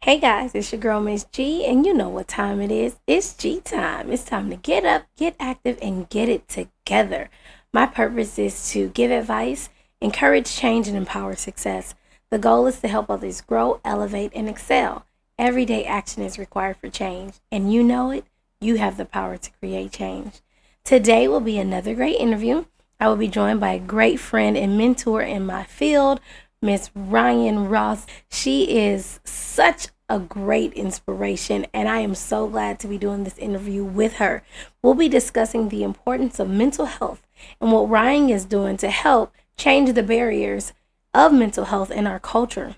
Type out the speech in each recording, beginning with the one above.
Hey guys, it's your girl Miss G, and you know what time it is. It's G time. It's time to get up, get active, and get it together. My purpose is to give advice, encourage change, and empower success. The goal is to help others grow, elevate, and excel. Everyday action is required for change, and you know it. You have the power to create change. Today will be another great interview. I will be joined by a great friend and mentor in my field, Miss Ryan Ross. She is such a great inspiration, and I am so glad to be doing this interview with her. We'll be discussing the importance of mental health and what Ryan is doing to help change the barriers of mental health in our culture.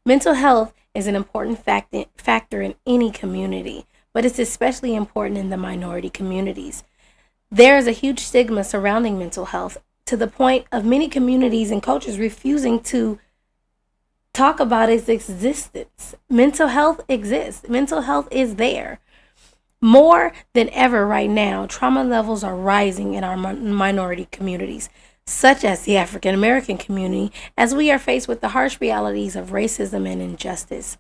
Mental health is an important factor in any community, but it's especially important in the minority communities. There is a huge stigma surrounding mental health to the point of many communities and cultures refusing to talk about its existence. Mental health exists, mental health is there. More than ever right now, trauma levels are rising in our minority communities, such as the African American community, as we are faced with the harsh realities of racism and injustice.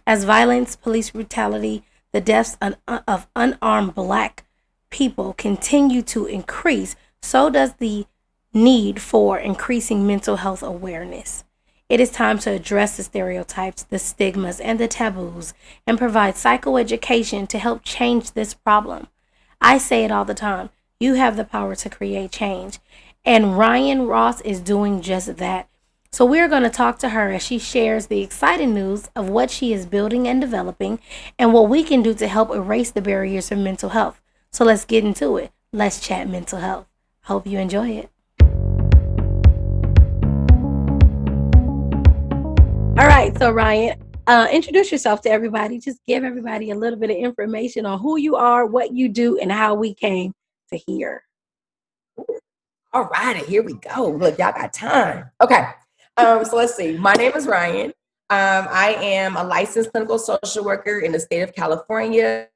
As violence, police brutality, the deaths of unarmed black people continue to increase, so does the need for increasing mental health awareness. It is time to address the stereotypes, the stigmas, and the taboos and provide psychoeducation to help change this problem. I say it all the time. You have the power to create change. And Ryan Ross is doing just that. So we're going to talk to her as she shares the exciting news of what she is building and developing and what we can do to help erase the barriers of mental health. So let's get into it. Let's chat mental health. Hope you enjoy it. All right, so Ryan, introduce yourself to everybody. Just give everybody a little bit of information on who you are, what you do, and how we came to here. All righty, here we go. Look, y'all got time. Okay. So let's see. My name is Ryan. I am a licensed clinical social worker in the state of California.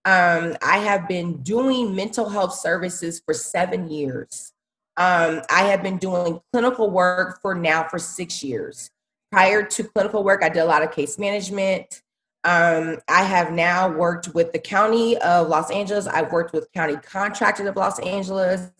I have been doing mental health services for 7 years. I have been doing clinical work for 6 years. Prior to clinical work, I did a lot of case management. I have now worked with the county of Los Angeles. I've worked with county contractors of Los Angeles.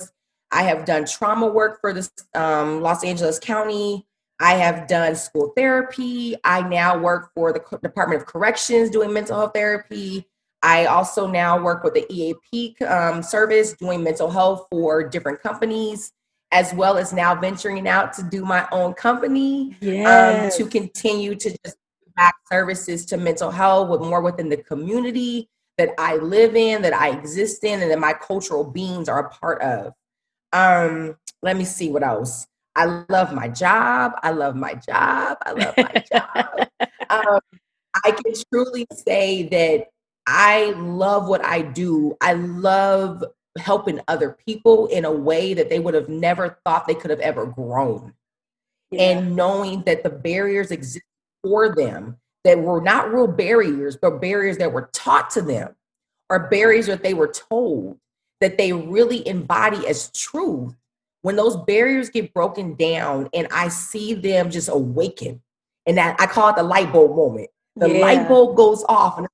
I have done trauma work for the Los Angeles County. I have done school therapy. I now work for the Department of Corrections doing mental health therapy. I also now work with the EAP service doing mental health for different companies, as well as now venturing out to do my own company Yes. to continue to just back services to mental health with more within the community that I live in, that I exist in, and that my cultural beings are a part of. Let me see what else. I love my job. I love my job. I love my job. Um, I can truly say that I love what I do. I love helping other people in a way that they would have never thought they could have ever grown. Yeah. And knowing that the barriers exist for them that were not real barriers, but barriers that were taught to them or barriers that they were told that they really embody as truth. When those barriers get broken down and I see them just awaken, and that I call it the light bulb moment. The light Yeah. bulb goes off, and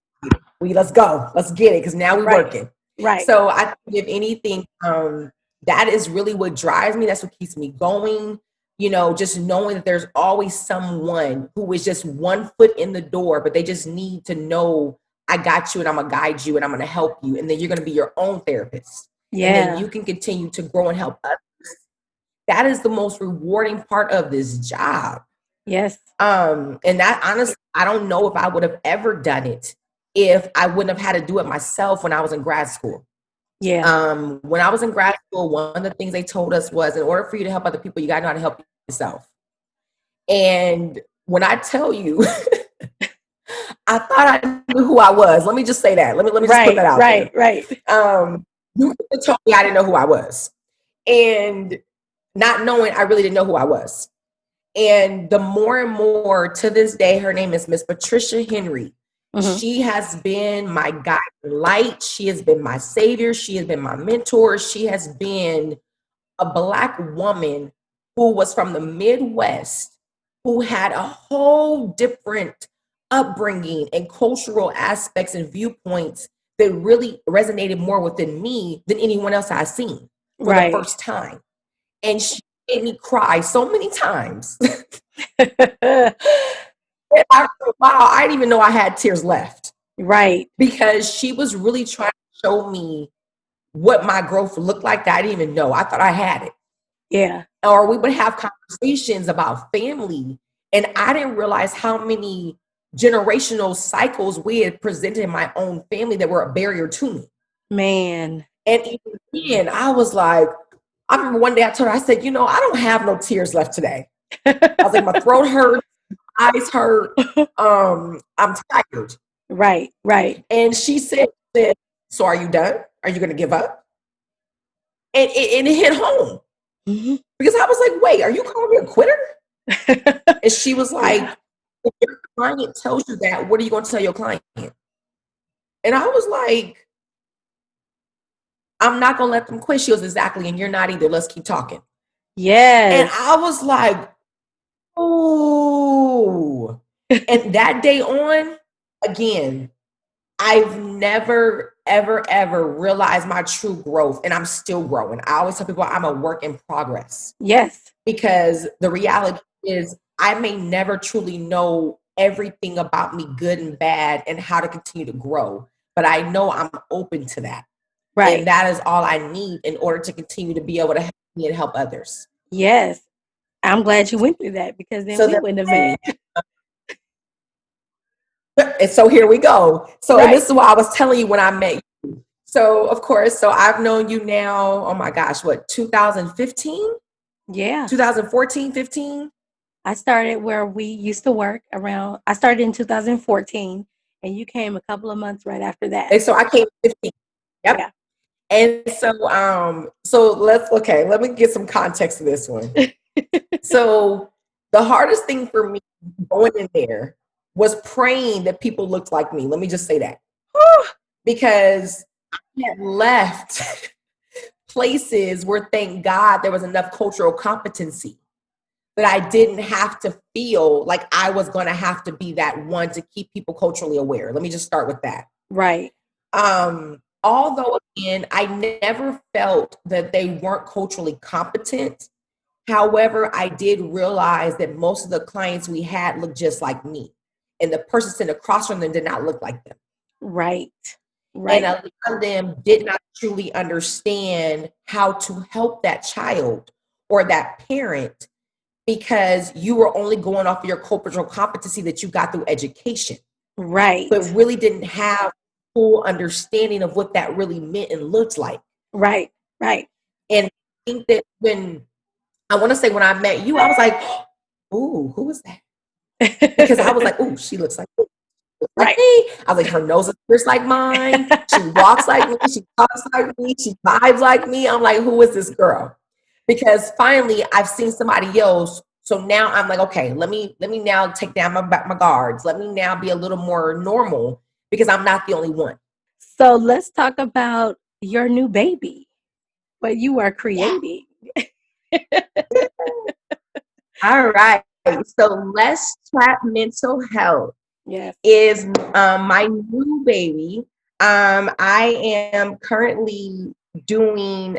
let's go, let's get it, because now we're Right. working. Right. So I think if anything, that is really what drives me. That's what keeps me going. Just knowing that there's always someone who is just one foot in the door, but they just need to know I got you and I'm gonna guide you and I'm gonna help you. And then you're gonna be your own therapist. And then Yeah. you can continue to grow and help others. That is the most rewarding part of this job. Yes. And that honestly, I don't know if I would have ever done it if I wouldn't have had to do it myself when I was in grad school. Yeah. When I was in grad school, one of the things they told us was in order for you to help other people, you gotta know how to help yourself. And when I tell you, I thought I knew who I was. Let me just say that. Let me just put Right. that out Right. there. Right. You told me I didn't know who I was. And not knowing I really didn't know who I was. And the more and more to this day, her name is Miss Patricia Henry. Mm-hmm. She has been my guiding light. She has been my savior. She has been my mentor. She has been a Black woman who was from the Midwest, who had a whole different upbringing and cultural aspects and viewpoints that really resonated more within me than anyone else I've seen for the first time. And she made me cry so many times. After a while, I didn't even know I had tears left. Right. Because she was really trying to show me what my growth looked like that I didn't even know. I thought I had it. Yeah. Or we would have conversations about family, and I didn't realize how many generational cycles we had presented in my own family that were a barrier to me. Man. And even then, I was like, I remember one day I told her, I said, I don't have no tears left today. I was like, my throat hurts, my eyes hurt. I'm tired. Right. And she said, so are you done? Are you going to give up? And it hit home. Mm-hmm. Because I was like, wait, are you calling me a quitter? And she was like, if your client tells you that, what are you going to tell your client? And I was like, I'm not going to let them quit. She goes, exactly. And you're not either. Let's keep talking. Yes. And I was like, ooh. And that day on, again, I've never, ever, ever realized my true growth. And I'm still growing. I always tell people I'm a work in progress. Yes. Because the reality is I may never truly know everything about me, good and bad, and how to continue to grow. But I know I'm open to that. Right. And that is all I need in order to continue to be able to help me and help others. Yes. I'm glad you went through that, because then we wouldn't have made it. And so here we go. So and this is why I was telling you when I met you. So of course, I've known you now, oh my gosh, what, 2015? Yeah. 2014, 15? I started where we used to work around, I started in 2014, and you came a couple of months right after that. And so I came 15. Yep. Yeah. And so let me get some context to this one. So the hardest thing for me going in there was praying that people looked like me. Let me just say that. Because I had left places where, thank God, there was enough cultural competency that I didn't have to feel like I was going to have to be that one to keep people culturally aware. Let me just start with that. Right. Although, again, I never felt that they weren't culturally competent. However, I did realize that most of the clients we had looked just like me, and the person sitting across from them did not look like them. Right. And a lot of them did not truly understand how to help that child or that parent, because you were only going off of your cultural competency that you got through education. Right. But really didn't have full understanding of what that really meant and looked like. Right. And I think that when I met you, I was like, ooh, who is that? Because I was like, ooh, she looks like me. Like me. I was like, her nose is just like mine. She walks like me. She talks like me. She vibes like me. I'm like, who is this girl? Because finally I've seen somebody else. So now I'm like, okay, let me now take down my guards. Let me now be a little more normal, because I'm not the only one. So let's talk about your new baby, what you are creating. All right. So Let's Chat Mental Health is my new baby. I am currently doing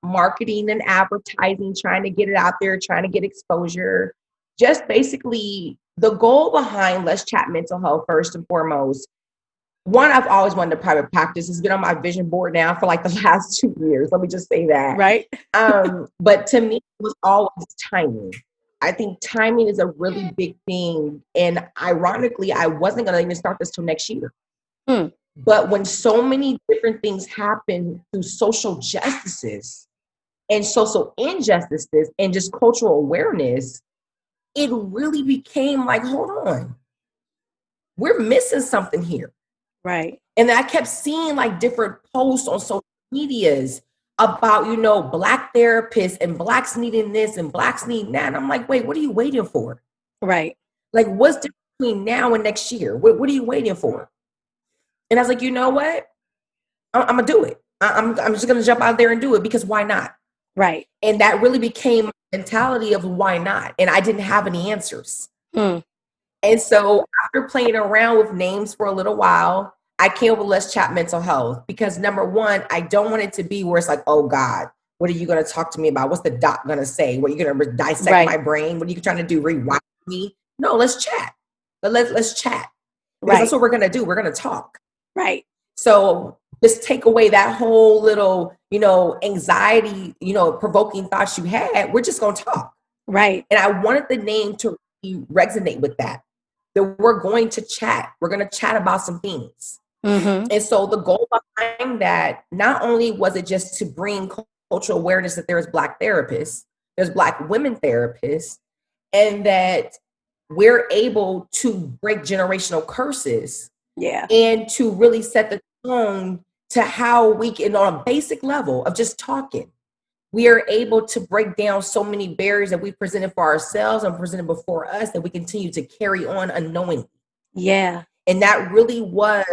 marketing and advertising, trying to get it out there, trying to get exposure. Just basically the goal behind Let's Chat Mental Health, first and foremost. One, I've always wanted a private practice. It's been on my vision board now for like the last 2 years. Let me just say that. Right. But to me, it was always timing. I think timing is a really big thing. And ironically, I wasn't going to even start this till next year. But when so many different things happen through social justices and social injustices and just cultural awareness, it really became like, hold on, we're missing something here. Right. And I kept seeing like different posts on social medias about, Black therapists and Blacks needing this and Blacks needing that. And I'm like, wait, what are you waiting for? Right. Like, what's different between now and next year? What are you waiting for? And I was like, you know what? I'm going to do it. I'm just going to jump out there and do it, because why not? Right. And that really became my mentality of why not? And I didn't have any answers. And so after playing around with names for a little while, I came up with Let's Chat Mental Health because number one, I don't want it to be where it's like, oh God, what are you going to talk to me about? What's the doc going to say? What are you going to dissect my brain? What are you trying to do? Rewire me? No, let's chat. But let's chat. Because that's what we're going to do. We're going to talk. Right. So just take away that whole little, anxiety, provoking thoughts you had. We're just going to talk. Right. And I wanted the name to resonate with that we're going to chat. We're going to chat about some things. Mm-hmm. And so the goal behind that, not only was it just to bring cultural awareness that there's Black therapists, there's Black women therapists, and that we're able to break generational curses. Yeah. And to really set the tone to how we can, on a basic level of just talking, we are able to break down so many barriers that we presented for ourselves and presented before us that we continue to carry on unknowingly. Yeah. And that really was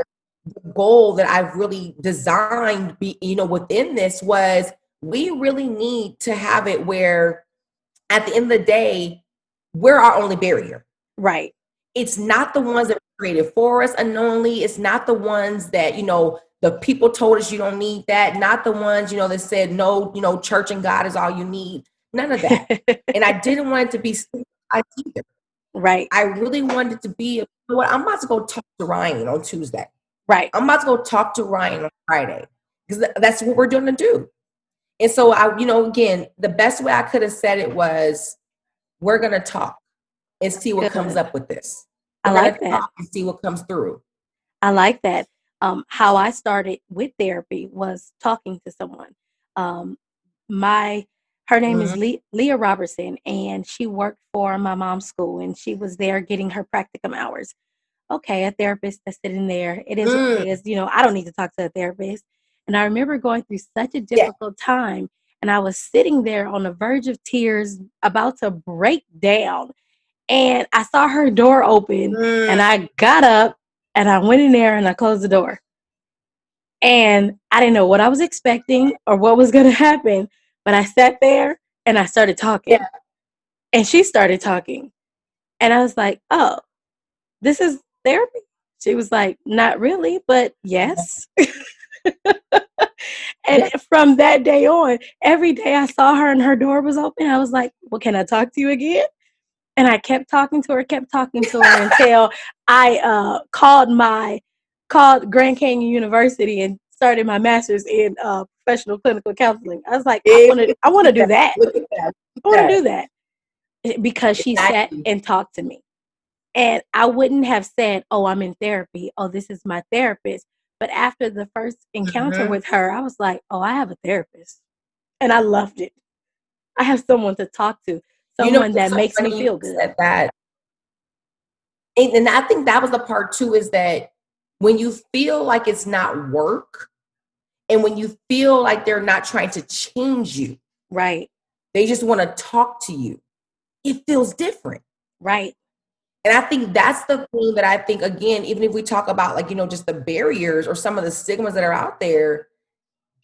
the goal that I've really designed, within this was we really need to have it where at the end of the day, we're our only barrier. Right. It's not the ones that were created for us unknowingly. It's not the ones that, the people told us you don't need that. Not the ones, that said, no, church and God is all you need. None of that. And I didn't want it to be stigmatized either. Right. I really wanted it to be, I'm about to go talk to Ryan on Tuesday. Right. I'm about to go talk to Ryan on Friday because that's what we're doing to do. And so again, the best way I could have said it was, we're going to talk and see what comes up with this. I like that. And see what comes through. I like that. How I started with therapy was talking to someone. Her name is Leah Robertson, and she worked for my mom's school, and she was there getting her practicum hours. Okay, a therapist that's sitting there. It is what it is. I don't need to talk to a therapist. And I remember going through such a difficult time, and I was sitting there on the verge of tears, about to break down. And I saw her door open, and I got up, and I went in there, and I closed the door. And I didn't know what I was expecting or what was going to happen, but I sat there, and I started talking. Yeah. And she started talking. And I was like, oh, this is therapy? She was like, not really, but yes. And from that day on, every day I saw her and her door was open, I was like, well, can I talk to you again? And I kept talking to her until I called Grand Canyon University and started my master's in professional clinical counseling. I was like, I want to do that. I want to do that because she sat and talked to me. And I wouldn't have said, oh, I'm in therapy. Oh, this is my therapist. But after the first encounter with her, I was like, oh, I have a therapist. And I loved it. I have someone to talk to, someone that makes me feel good. That. And I think that was the part too, is that when you feel like it's not work and when you feel like they're not trying to change you, right? They just want to talk to you. It feels different. Right. And I think that's the thing that I think, again, even if we talk about just the barriers or some of the stigmas that are out there,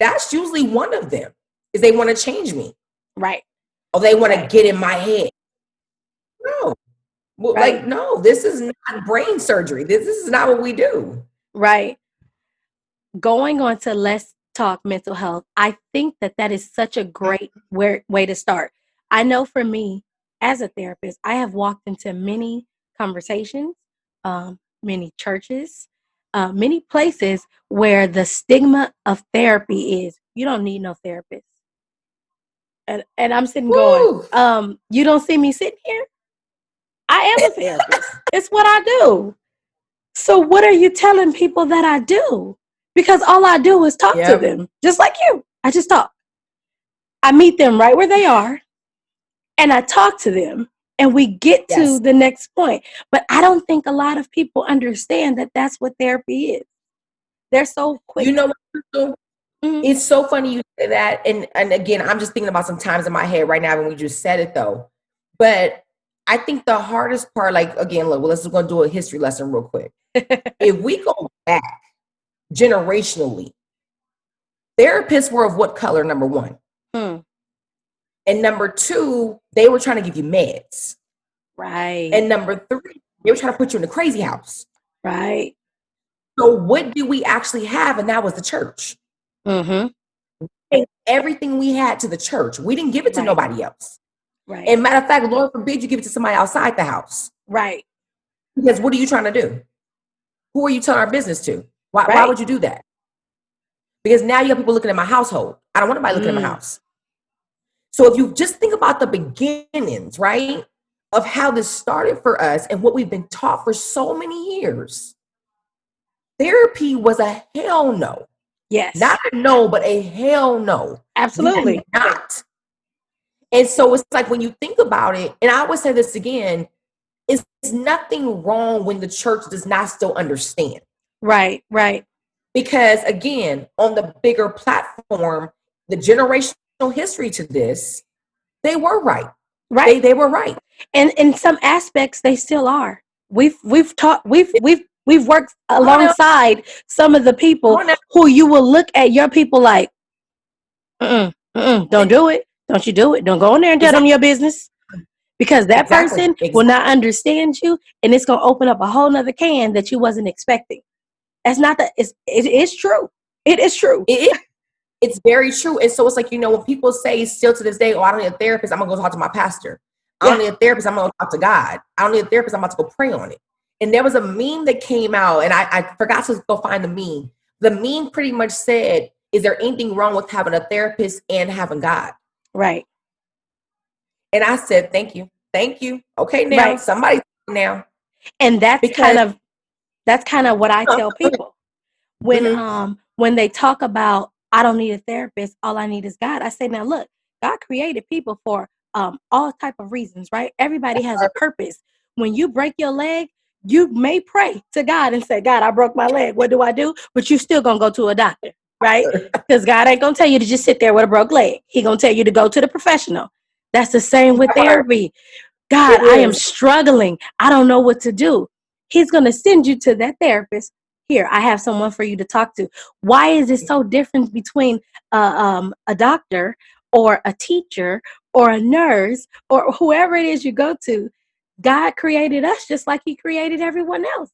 that's usually one of them is they want to change me. Right. Or they want to get in my head. No. Well, no, this is not brain surgery. This is not what we do. Right. Going on to Let's Talk Mental Health, I think that is such a great way to start. I know for me, as a therapist, I have walked into many conversations, many churches, many places where the stigma of therapy is, you don't need no therapist. And I'm sitting going, you don't see me sitting here? I am a therapist. It's what I do. So what are you telling people that I do? Because all I do is talk to them, just like you. I just talk. I meet them right where they are, and I talk to them, and we get to the next point. But I don't think a lot of people understand that that's what therapy is. They're so quick. You know what? It's so funny you say that. And again, I'm just thinking about some times in my head right now when we just said it, though. But I think the hardest part, again, look, let's go do a history lesson real quick. If we go back generationally, therapists were of what color, number one? And number two, they were trying to give you meds. Right. And number three, They were trying to put you in the crazy house. Right. So what do we actually have? And that was the church. Mm-hmm. And everything we had to the church. We didn't give it to nobody else. Right. And matter of fact, Lord forbid you give it to somebody outside the house. Right. Because what are you trying to do? Who are you telling our business to? Why would you do that? Because now you have people looking at my household. I don't want anybody looking at my house. So if you just think about the beginnings, right, of how this started for us and what we've been taught for so many years, therapy was a hell no. Yes. Not a no, but a hell no. Absolutely. Not. And so it's like when you think about it, and I always say this again, it's nothing wrong when the church does not still understand. Right, right. Because again, on the bigger platform, the generational history to this, they were right. Right. They were right. And in some aspects they still are. We've worked alongside some of the people who you will look at your people like, don't do it. Don't you do it. Don't go in there and tell them your business. Because that person will not understand you, and it's going to open up a whole nother can that you wasn't expecting. That's not that. It is true. It is true. It's very true. And so it's like, when people say still to this day, oh, I don't need a therapist, I'm going to go talk to my pastor. I don't need a therapist, I'm going to talk to God. I don't need a therapist, I'm about to go pray on it. And there was a meme that came out, and I forgot to go find the meme. The meme pretty much said, is there anything wrong with having a therapist and having God? Right. And I said, thank you. Thank you. Okay, now somebody now. And that's kind of what I tell people. When they talk about, I don't need a therapist, all I need is God. I say, now look, God created people for all type of reasons, right? Everybody has a purpose. When you break your leg, you may pray to God and say, God, I broke my leg. What do I do? But you're still going to go to a doctor, right? Because God ain't going to tell you to just sit there with a broke leg. He going to tell you to go to the professional. That's the same with therapy. God, I am struggling. I don't know what to do. He's going to send you to that therapist. Here, I have someone for you to talk to. Why is it so different between a doctor or a teacher or a nurse or whoever it is you go to? God created us just like he created everyone else.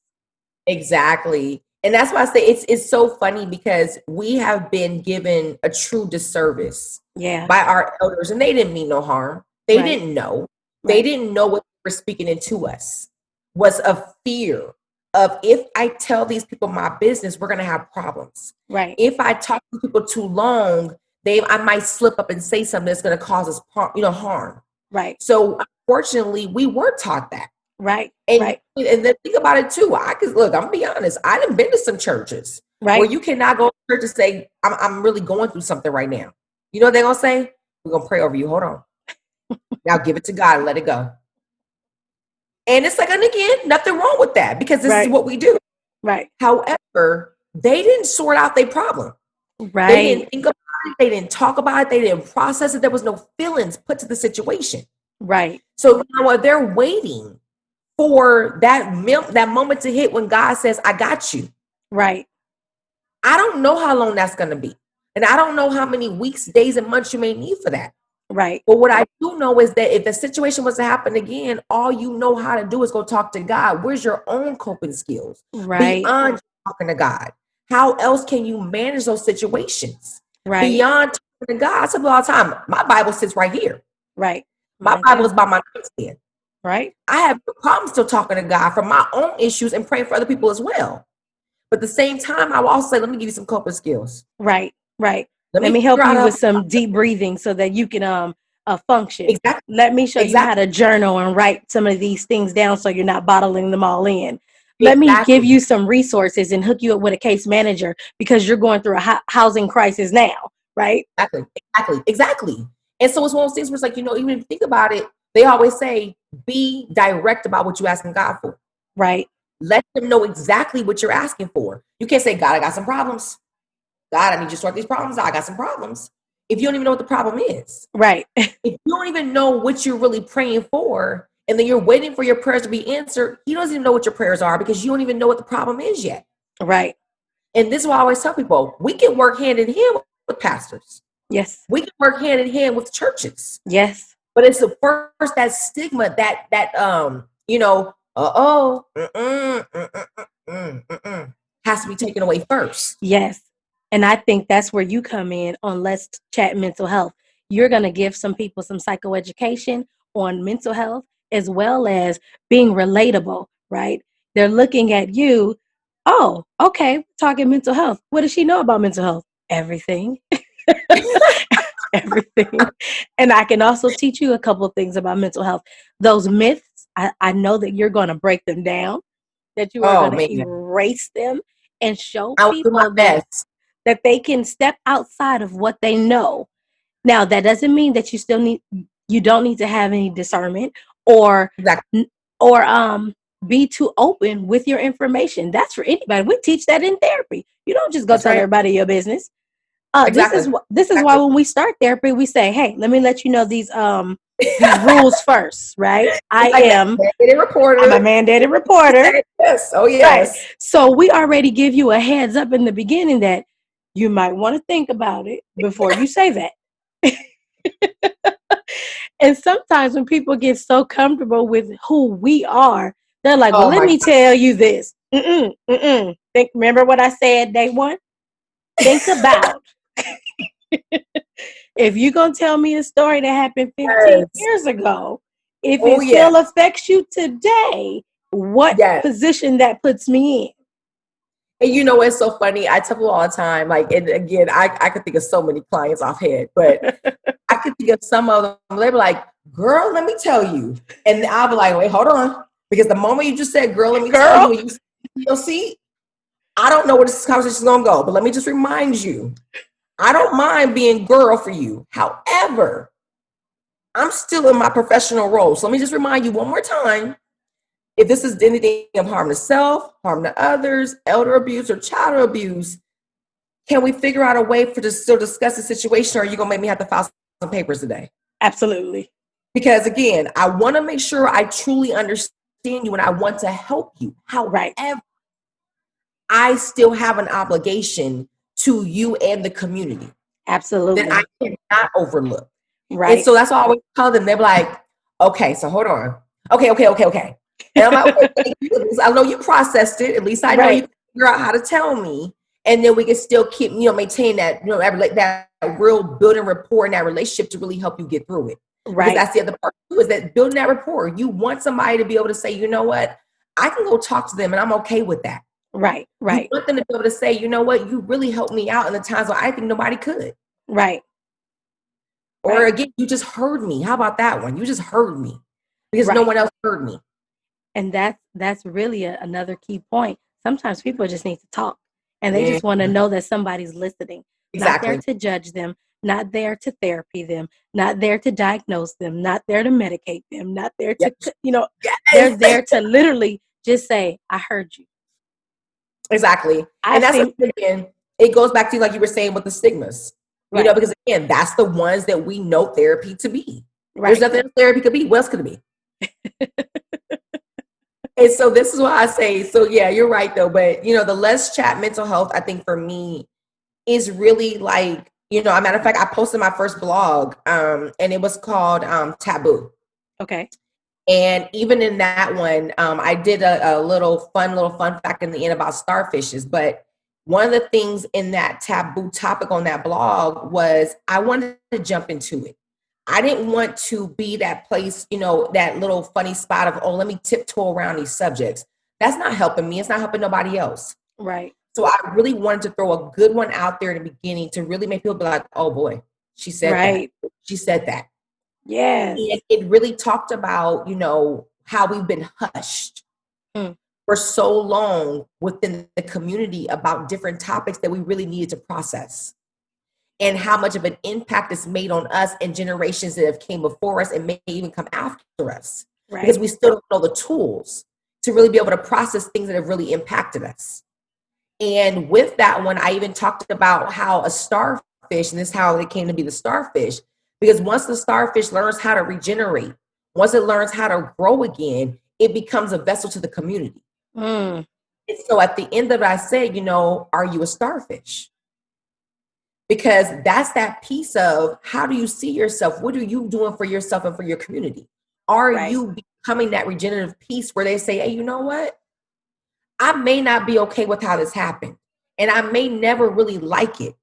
Exactly. And that's why I say it's so funny, because we have been given a true disservice by our elders, and they didn't mean no harm. They didn't know. They didn't know what they were speaking into us was a fear of, if I tell these people my business, we're going to have problems. Right. If I talk to people too long, I might slip up and say something that's going to cause us harm. Right. So unfortunately, we were taught that. Right. And then think about it too. I'm gonna be honest. I done been to some churches where you cannot go to church and say, I'm really going through something right now. You know what they're gonna say? We're gonna pray over you. Hold on. Now give it to God and let it go. And it's like, and again, nothing wrong with that, because this is what we do. Right. However, they didn't sort out their problem. Right. They didn't think about it. They didn't talk about it. They didn't process it. There was no feelings put to the situation. Right. So now they're waiting for that moment to hit when God says, I got you. Right. I don't know how long that's going to be. And I don't know how many weeks, days, and months you may need for that. Right. But what I do know is that if the situation was to happen again, all you know how to do is go talk to God. Where's your own coping skills? Right. Beyond talking to God. How else can you manage those situations? Right. Beyond talking to God. I tell all the time, my Bible sits right here. Right. My Bible is by my nightstand. Right. I have problems still talking to God for my own issues and praying for other people as well. But at the same time, I will also say, let me give you some coping skills. Right. Right. Let me help you with some deep breathing so that you can function. Exactly. Let me show you how to journal and write some of these things down so you're not bottling them all in. Let me give you some resources and hook you up with a case manager because you're going through a housing crisis now, right? Exactly. And so it's one of those things where it's like, even if you think about it, they always say, be direct about what you're asking God for. Right. Let them know exactly what you're asking for. You can't say, God, I got some problems. God, I need you to sort these problems out. I got some problems. If you don't even know what the problem is. Right. If you don't even know what you're really praying for, and then you're waiting for your prayers to be answered, he doesn't even know what your prayers are because you don't even know what the problem is yet. Right. And this is why I always tell people, we can work hand in hand with pastors. Yes. We can work hand in hand with churches. Yes. But it's the first, that stigma, that has to be taken away first. Yes. And I think that's where you come in on Let's Chat Mental Health. You're going to give some people some psychoeducation on mental health as well as being relatable, right? They're looking at you. Oh, okay. Talking mental health. What does she know about mental health? Everything. Everything. And I can also teach you a couple of things about mental health. Those myths, I know that you're going to break them down, that you are Oh going to man, erase them and show I will do my people best. that they can step outside of what they know. Now, that doesn't mean that you don't need to have any discernment or Exactly. or be too open with your information. That's for anybody. We teach that in therapy. You don't just go That's tell right. everybody your business. Exactly. This is why Exactly. when we start therapy, we say, "Hey, let me let you know these rules first, right? It's like that mandated I'm a reporter. mandated He reporter, said yes. Oh right? yes. So we already give you a heads up in the beginning that you might want to think about it before you say that." And sometimes when people get so comfortable with who we are, they're like, "Well, Oh let my me tell you this. Remember what I said day one? Think about if you're going to tell me a story that happened 15 yes. years ago, if Oh it still yes. affects you today, what Yes. position that puts me in?" And you know what's so funny? I tell people all the time, like, and again, I could think of so many clients offhand, but I could think of some of them. They're like, "Girl, let me tell you," and I'll be like, "Wait, hold on," because the moment you just said, "Girl, let me tell Girl, you," and you'll see, I don't know where this conversation is gonna go, but let me just remind you, I don't mind being girl for you. However, I'm still in my professional role. So let me just remind you one more time. If this is anything of harm to self, harm to others, elder abuse, or child abuse, can we figure out a way for to still discuss the situation, or are you gonna make me have to file some papers today? absolutely. Because again, I want to make sure I truly understand you and I want to help you. Right. However, I still have an obligation to you and the community that I Absolutely. cannot overlook. And Right. so that's why I always tell them, they're like, "Okay, so hold on. Okay. And I'm like, "Okay, thank you. At least I know you processed it. At least I know you Right. can figure out how to tell me. And then we can still keep, maintain that, that real building rapport and that relationship to really help you get through it." Because Right. that's the other part too, is that building that rapport. You want somebody to be able to say, "You know what? I can go talk to them and I'm okay with that." Right. You Right. want them to be able to say, "You know what? You really helped me out in the times where I think nobody could." Right. Or Right. again, "You just heard me." How about that one? You just heard me because no Right. one else heard me. And that's really another key point. Sometimes people just need to talk and they Yeah, just want to know that somebody's listening, not there exactly. to judge them, not there to therapy them, not there to diagnose them, not there to medicate them, not there Yep. to, you know, they're Yes, there to literally just say, "I heard you." exactly. And I've that's the seen, thing again. It goes back to like you were saying with the stigmas, right, because again, that's the ones that we know therapy to be. There's right, nothing else therapy could be. What else could it be? And so this is why I say, so yeah, you're right though. But the Let's Chat mental health, I think for me is really like, a matter of fact, I posted my first blog, and it was called Taboo. okay, And even in that one, I did a little fun fact in the end about starfishes. But one of the things in that taboo topic on that blog was I wanted to jump into it. I didn't want to be that place, that little funny spot of, oh, let me tiptoe around these subjects. That's not helping me. It's not helping nobody else. right, So I really wanted to throw a good one out there in the beginning to really make people be like, oh boy, she said that. right, She said that. And yes, it really talked about, how we've been hushed mm, for so long within the community about different topics that we really needed to process, and how much of an impact it's made on us and generations that have came before us and may even come after us, because right, we still don't know the tools to really be able to process things that have really impacted us. And with that one, I even talked about how a starfish, and this is how it came to be the starfish, because once the starfish learns how to regenerate, once it learns how to grow again, it becomes a vessel to the community. mm, And so at the end of it, I said, are you a starfish? Because that's that piece of, how do you see yourself? What are you doing for yourself and for your community? Are right, you becoming that regenerative piece where they say, hey, you know what? I may not be okay with how this happened, and I may never really like it,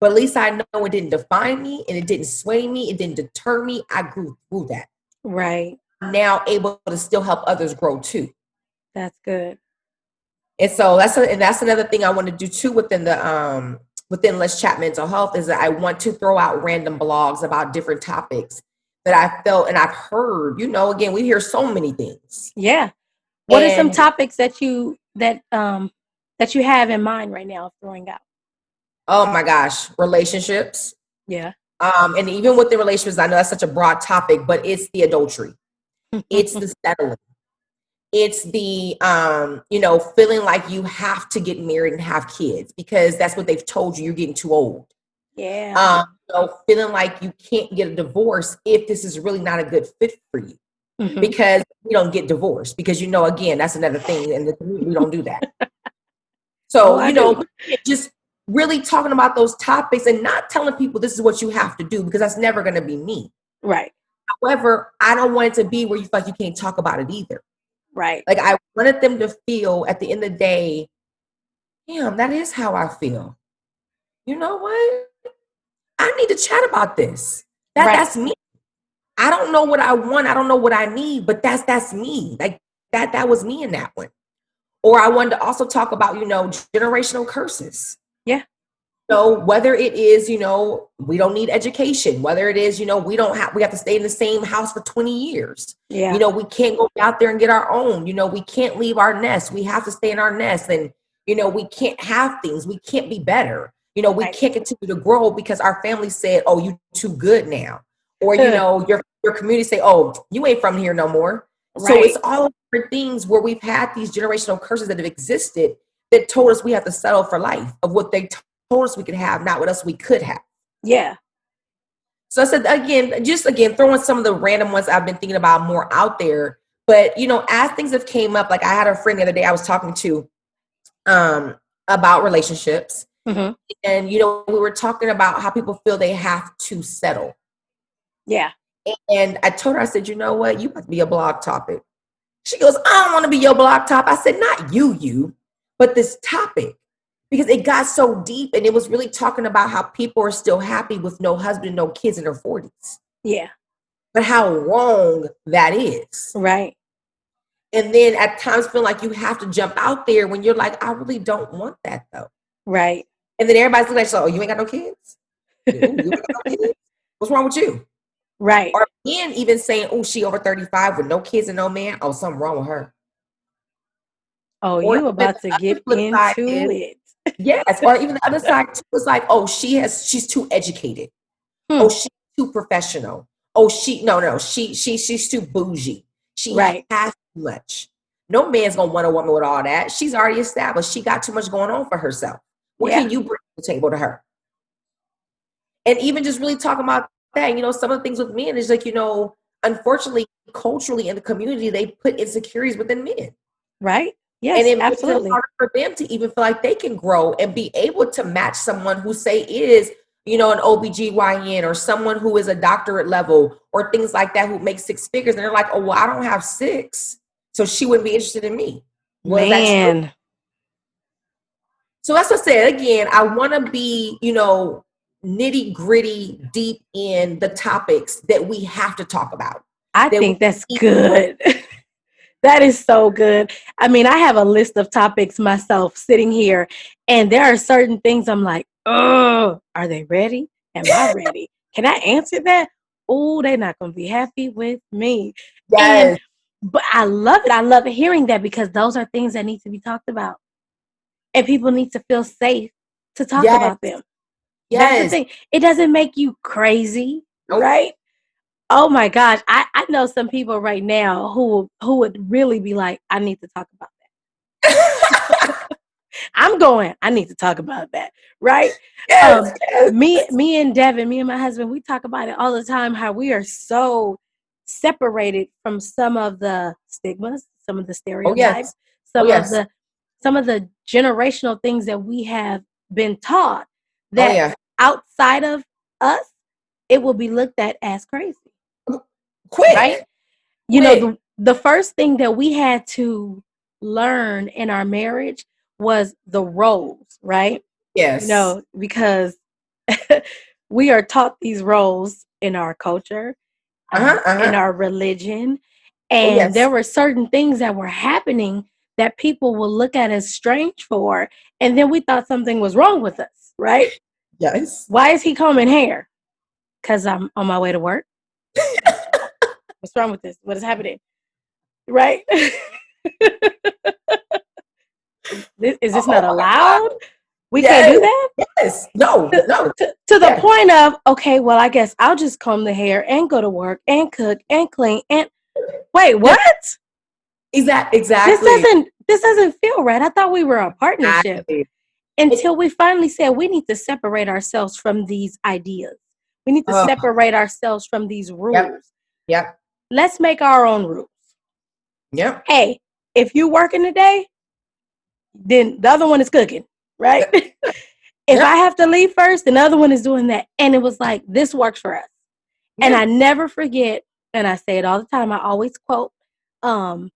but at least I know it didn't define me and it didn't sway me. It didn't deter me. I grew through that. Right. I'm now able to still help others grow too. That's good. And so that's another thing I want to do too within the within Let's Chat Mental Health is that I want to throw out random blogs about different topics that I felt and I've heard. You know, again, we hear so many things. Yeah. What are some And topics that you have in mind right now throwing out? oh my gosh, relationships. Yeah. And even within relationships, I know that's such a broad topic, but it's the adultery, it's the settling, it's the feeling like you have to get married and have kids because that's what they've told you, you're getting too old. Yeah. Feeling like you can't get a divorce if this is really not a good fit for you. Mm-hmm. Because we don't get divorced because again, that's another thing, and we don't do that. So just really talking about those topics and not telling people this is what you have to do because that's never going to be me. Right. However, I don't want it to be where you feel like you can't talk about it either. Right. Like I wanted them to feel at the end of the day, damn, that is how I feel. You know what? I need to chat about this. That's me. I don't know what I want. I don't know what I need, but that's me. Like that was me in that one. Or I wanted to also talk about, generational curses. Yeah. Whether it is, we don't need education, whether it is, we have to stay in the same house for 20 years. Yeah. We can't go out there and get our own, we can't leave our nest. We have to stay in our nest and, we can't have things. We can't be better. We can't continue to grow because our family said, oh, you too good now. Or, your community say, oh, you ain't from here no more. Right. So it's all different things where we've had these generational curses that have existed that told us we have to settle for life of what they told us we could have, not what else we could have. Yeah. So I said, again, throwing some of the random ones I've been thinking about more out there. But, as things have came up, like I had a friend the other day I was talking to about relationships. Mm-hmm. And, we were talking about how people feel they have to settle. Yeah. And I told her, I said, you know what? You must be a blog topic. She goes, I don't want to be your blog top. I said, not you, but this topic. Because it got so deep and it was really talking about how people are still happy with no husband, no kids in their 40s. Yeah. But how wrong that is. Right. And then at times feel like you have to jump out there when you're like, I really don't want that though. Right. And then everybody's like, so you ain't got no kids? You ain't got no kids? What's wrong with you? Right. Or again, even saying, oh, she over 35 with no kids and no man. Oh, something wrong with her. Oh, you about to get into it. Yes. Or even the other side was like, oh, she's too educated. Oh, she's too professional. Oh, she's too bougie. She has too much. No man's gonna want a woman with all that. She's already established. She got too much going on for herself. What can you bring to the table to her? And even just really talking about that, some of the things with men is like, unfortunately, culturally in the community, they put insecurities within men. Right. Yes, and it absolutely. makes it harder for them to even feel like they can grow and be able to match someone who say is, an OBGYN or someone who is a doctorate level or things like that who makes 6 figures. And they're like, oh, well, I don't have 6. So she wouldn't be interested in me. Was that true? So that's what I said. Again, I want to be, nitty gritty, deep in the topics that we have to talk about. I think that's good. That is so good. I mean, I have a list of topics myself sitting here, and there are certain things I'm like, oh, are they ready? Am I ready? Can I answer that? Oh, they're not going to be happy with me. Yes. But I love it. I love hearing that because those are things that need to be talked about. And people need to feel safe to talk about them. Yes. That's the thing. It doesn't make you crazy, right? Oh my gosh. I know some people right now who would really be like, I need to talk about that. I need to talk about that. Right? Yes, Me and Devin, me and my husband, we talk about it all the time, how we are so separated from some of the stigmas, some of the stereotypes, some of the generational things that we have been taught that outside of us, it will be looked at as crazy. Quick. Right? the first thing that we had to learn in our marriage was the roles, right? Yes. Because we are taught these roles in our culture, Uh-huh. in Uh-huh. our religion, Oh, and there yes. were certain things that were happening that people will look at as strange for, and then we thought something was wrong with us, right? Yes. Why is he combing hair? Because I'm on my way to work. What's wrong with this? What is happening? Right? Is this Oh not my God. allowed? We can't do Yes. that? Yes. No, no. To the Yeah. point of, okay, well, I guess I'll just comb the hair and go to work and cook and clean and wait, Yeah. what? Exactly. This doesn't feel right. I thought we were a partnership Exactly. until we finally said we need to separate ourselves from these ideas. We need to Oh, separate ourselves from these yep. rules. Yep. Let's make our own rules. Yep. Hey, if you working today, then the other one is cooking, right? If I Yep. have to leave first, then the other one is doing that. And it was like, this works for us. And Yeah. I never forget, and I say it all the time, I always quote um,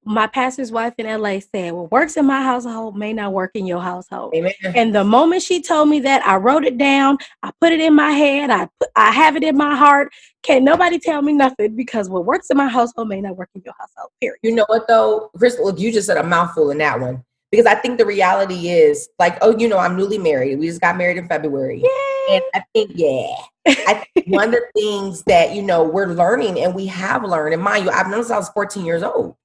my pastor's wife in LA said, what works in my household may not work in your household. Amen. And the moment she told me that, I wrote it down. I put it in my head. I have it in my heart. Can't nobody tell me nothing because what works in my household may not work in your household, period. You know what though, Crystal? Look, you just said a mouthful in that one because I think the reality is like, oh, I'm newly married. We just got married in February, and I think, I think one of the things that we're learning and we have learned, and mind you, I've known since I was 14 years old.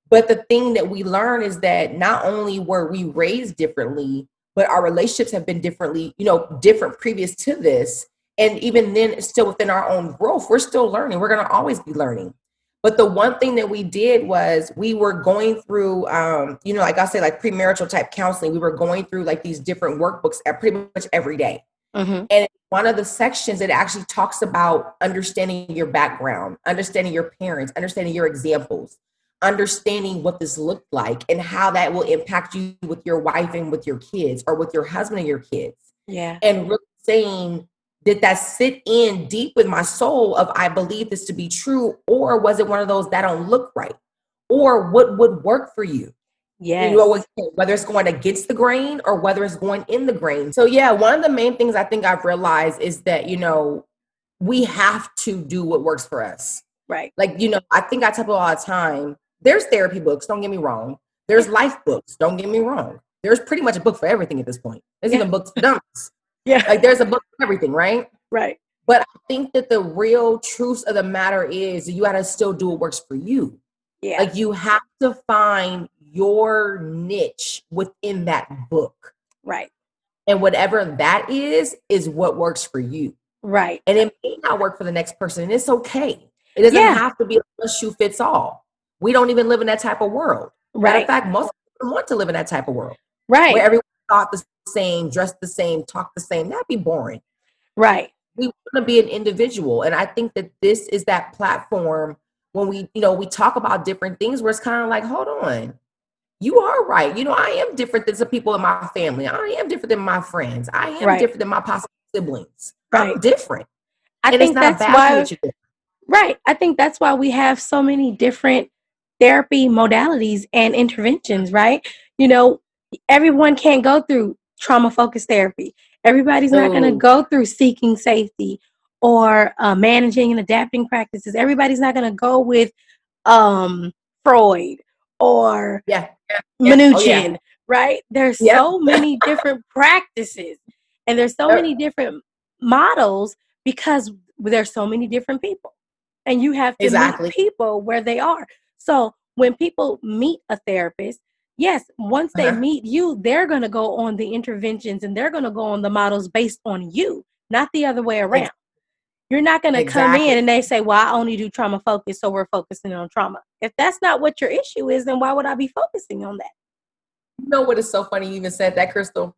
But the thing that we learn is that not only were we raised differently, but our relationships have been different previous to this. And even then, still within our own growth, we're still learning. We're going to always be learning. But the one thing that we did was we were going through, like I say, like premarital type counseling. We were going through like these different workbooks pretty much every day. Mm-hmm. And one of the sections, it actually talks about understanding your background, understanding your parents, understanding your examples, understanding what this looked like and how that will impact you with your wife and with your kids or with your husband and your kids. Yeah. And really saying, did that sit in deep with my soul of I believe this to be true, or was it one of those that don't look right? Or what would work for you? Yes. Whether it's going against the grain or whether it's going in the grain. So yeah, one of the main things I think I've realized is that, we have to do what works for us. Right. Like, I think I tell people all the time, there's therapy books, don't get me wrong. There's life books, don't get me wrong. There's pretty much a book for everything at this point. There's even books for dummies. Yeah. Like there's a book for everything, right? Right. But I think that the real truth of the matter is you got to still do what works for you. Yeah. Like you have to find your niche within that book. Right. And whatever that is what works for you. Right. And it may not work for the next person. And it's okay. It doesn't have to be a one shoe fits all. We don't even live in that type of world. Right. Matter of fact, most people want to live in that type of world. Right. Where everyone thought the same, dressed the same, talk the same. That'd be boring. Right. We want to be an individual. And I think that this is that platform when we talk about different things where it's kind of like, hold on. You are right. I am different than some people in my family. I am different than my friends. I am different than my possible siblings. Right. I'm different. I think that's why. Right. I think that's why we have so many different therapy modalities and interventions, right? Everyone can't go through trauma-focused therapy. Everybody's not going to go through seeking safety or managing and adapting practices. Everybody's not going to go with Freud or Mnuchin, right? There's so many different practices and there's so many different models because there's so many different people. And you have to meet people where they are. So when people meet a therapist, yes, once they meet you, they're going to go on the interventions and they're going to go on the models based on you, not the other way around. You're not going to come in and they say, well, I only do trauma focused, so we're focusing on trauma. If that's not what your issue is, then why would I be focusing on that? You know what is so funny you even said that, Crystal?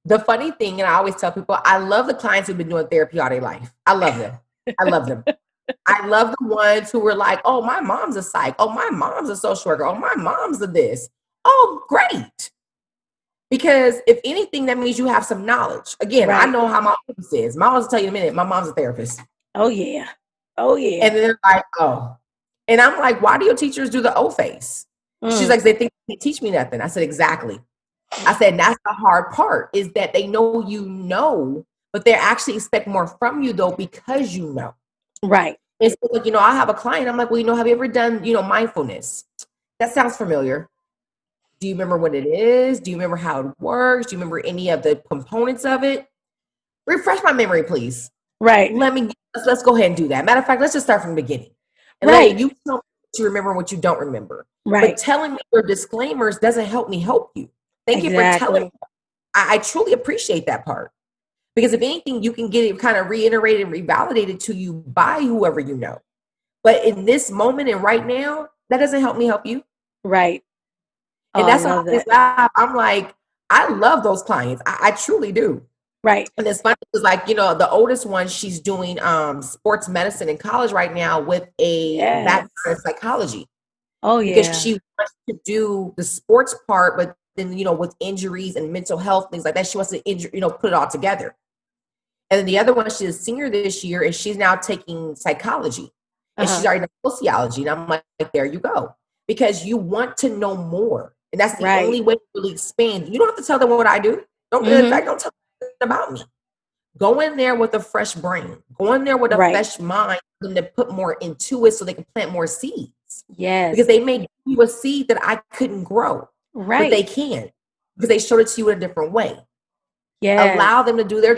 The funny thing, and I always tell people, I love the clients who've been doing therapy all their life. I love them. I love them. I love the ones who were like, oh, my mom's a psych. Oh, my mom's a social worker. Oh, my mom's a this. Oh, great. Because if anything, that means you have some knowledge. Again, I know how my mom says. My mom will tell you in a minute, my mom's a therapist. Oh, yeah. Oh, yeah. And then they're like, oh. And I'm like, why do your teachers do the O face? She's Mm. like, they think they teach me nothing. I said, exactly. I said, that's the hard part, is that they know you know, but they actually expect more from you though, because you know. Right. It's like, I have a client. I'm like, well, have you ever done, mindfulness? That sounds familiar. Do you remember what it is? Do you remember how it works? Do you remember any of the components of it? Refresh my memory, please. Right. Let's go ahead and do that. Matter of fact, let's just start from the beginning. And Right. let you tell me what you remember, what you don't remember. Right. But telling me your disclaimers doesn't help me help you. Thank you for telling me. I truly appreciate that part. Because if anything, you can get it kind of reiterated and revalidated to you by whoever you know. But in this moment and right now, that doesn't help me help you. Right. And that's why I'm like, I love those clients. I truly do. Right. And it's funny because, like, the oldest one, she's doing sports medicine in college right now with a background in psychology. Oh, yeah. Because she wants to do the sports part, but then, with injuries and mental health, things like that, she wants to put it all together. And then the other one, she's a senior this year, and she's now taking psychology. And she's already done sociology. And I'm like, there you go. Because you want to know more. And that's the only way to really expand. You don't have to tell them what I do. In fact, don't tell them about me. Go in there with a fresh brain. Go in there with a fresh mind for them to put more into it so they can plant more seeds. Yes. Because they may give you a seed that I couldn't grow. Right. But they can. Because they showed it to you in a different way. Yeah. Allow them to do their.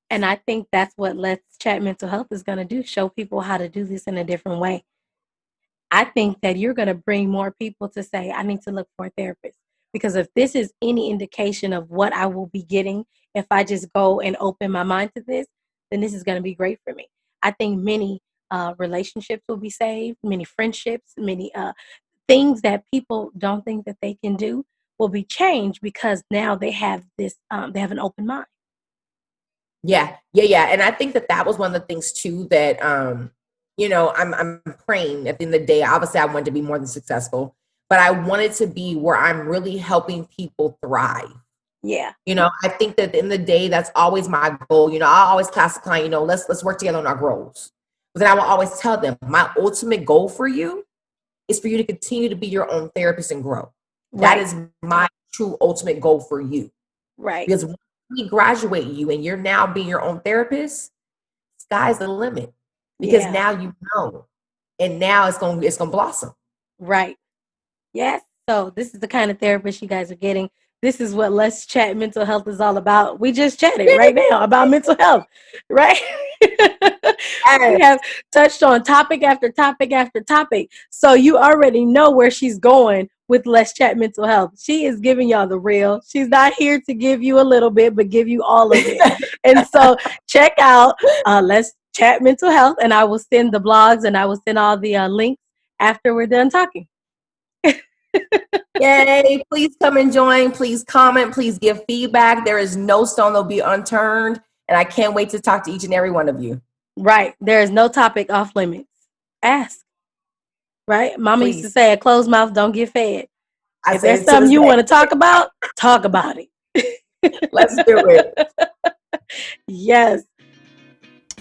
And I think that's what Let's Chat Mental Health is going to do. Show people how to do this in a different way. I think that you're going to bring more people to say, I need to look for a therapist. Because if this is any indication of what I will be getting, if I just go and open my mind to this, then this is going to be great for me. I think many relationships will be saved, many friendships, many things that people don't think that they can do will be changed because now they have this, they have an open mind. Yeah. And I think that was one of the things too that, I'm praying at the end of the day. Obviously, I wanted to be more than successful, but I wanted to be where I'm really helping people thrive. Yeah. I think that at the end of the day, that's always my goal. I always class the client, let's work together on our goals. But then I will always tell them, my ultimate goal for you is for you to continue to be your own therapist and grow. Right. That is my true ultimate goal for you. Right. Because when we graduate you and you're now being your own therapist, sky's the limit. Because now you know. And now it's gonna blossom. Right. Yes. So this is the kind of therapist you guys are getting. This is what Let's Chat Mental Health is all about. We just chatted right now about mental health, right? We have touched on topic after topic after topic. So you already know where she's going with Let's Chat Mental Health. She is giving y'all the real. She's not here to give you a little bit, but give you all of it. And so check out Let's Chat Mental Health, and I will send the blogs and I will send all the links after we're done talking. Yay, please come and join. Please comment. Please give feedback. There is no stone that'll be unturned. And I can't wait to talk to each and every one of you. Right. There is no topic off limits. Ask. Right? Mama used to say, a closed mouth don't get fed. If there's something you want to talk about it. Let's do it. Yes.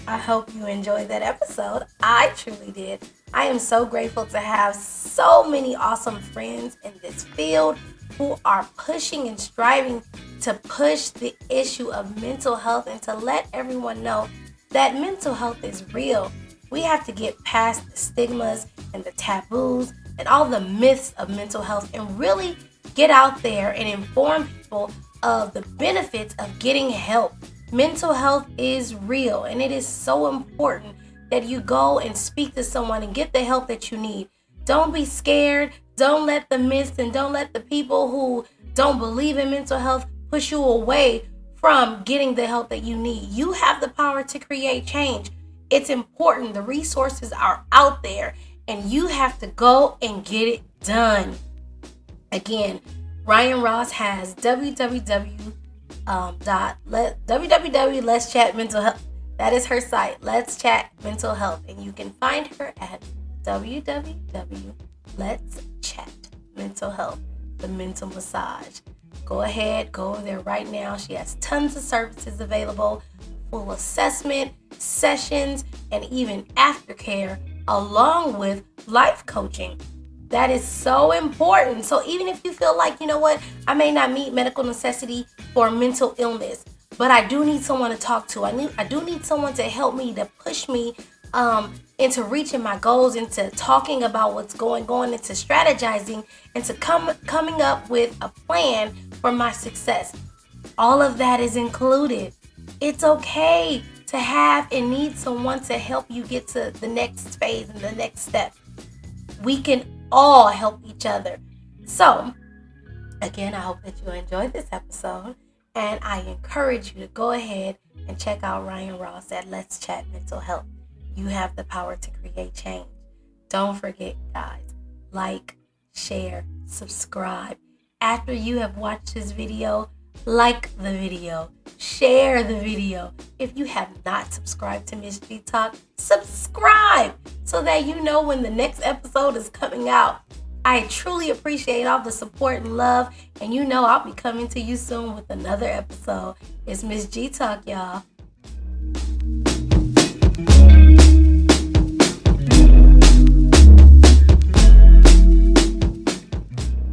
I hope you enjoyed that episode. I truly did. I am so grateful to have so many awesome friends in this field who are pushing and striving to push the issue of mental health and to let everyone know that mental health is real. We have to get past the stigmas and the taboos and all the myths of mental health and really get out there and inform people of the benefits of getting help. Mental health is real, and it is so important that you go and speak to someone and get the help that you need. Don't be scared. Don't let the myths and don't let the people who don't believe in mental health push you away from getting the help that you need. You have the power to create change. It's important. The resources are out there, and you have to go and get it done. Again, Ryan Ross has www.let's chat mental health. That is her site, Let's Chat Mental Health, and you can find her at www.letschatmentalhealth, the mental massage. Go ahead, go over there right now. She has tons of services available, full assessment, sessions, and even aftercare along with life coaching. That is so important. So even if you feel like, you know what, I may not meet medical necessity for mental illness, but I do need someone to talk to. I do need someone to help me, to push me into reaching my goals, into talking about what's going on, into strategizing, into coming up with a plan for my success. All of that is included. It's okay to have and need someone to help you get to the next phase and the next step. We can all help each other. So, again, I hope that you enjoyed this episode, and I encourage you to go ahead and check out Ryan Ross at Let's Chat Mental Health. You have the power to create change. Don't forget, guys, like, share, subscribe. After you have watched this video, like the video, share the video. If you have not subscribed to Ms. G Talk, subscribe so that you know when the next episode is coming out. I truly appreciate all the support and love, and you know I'll be coming to you soon with another episode. It's Ms. G Talk, y'all.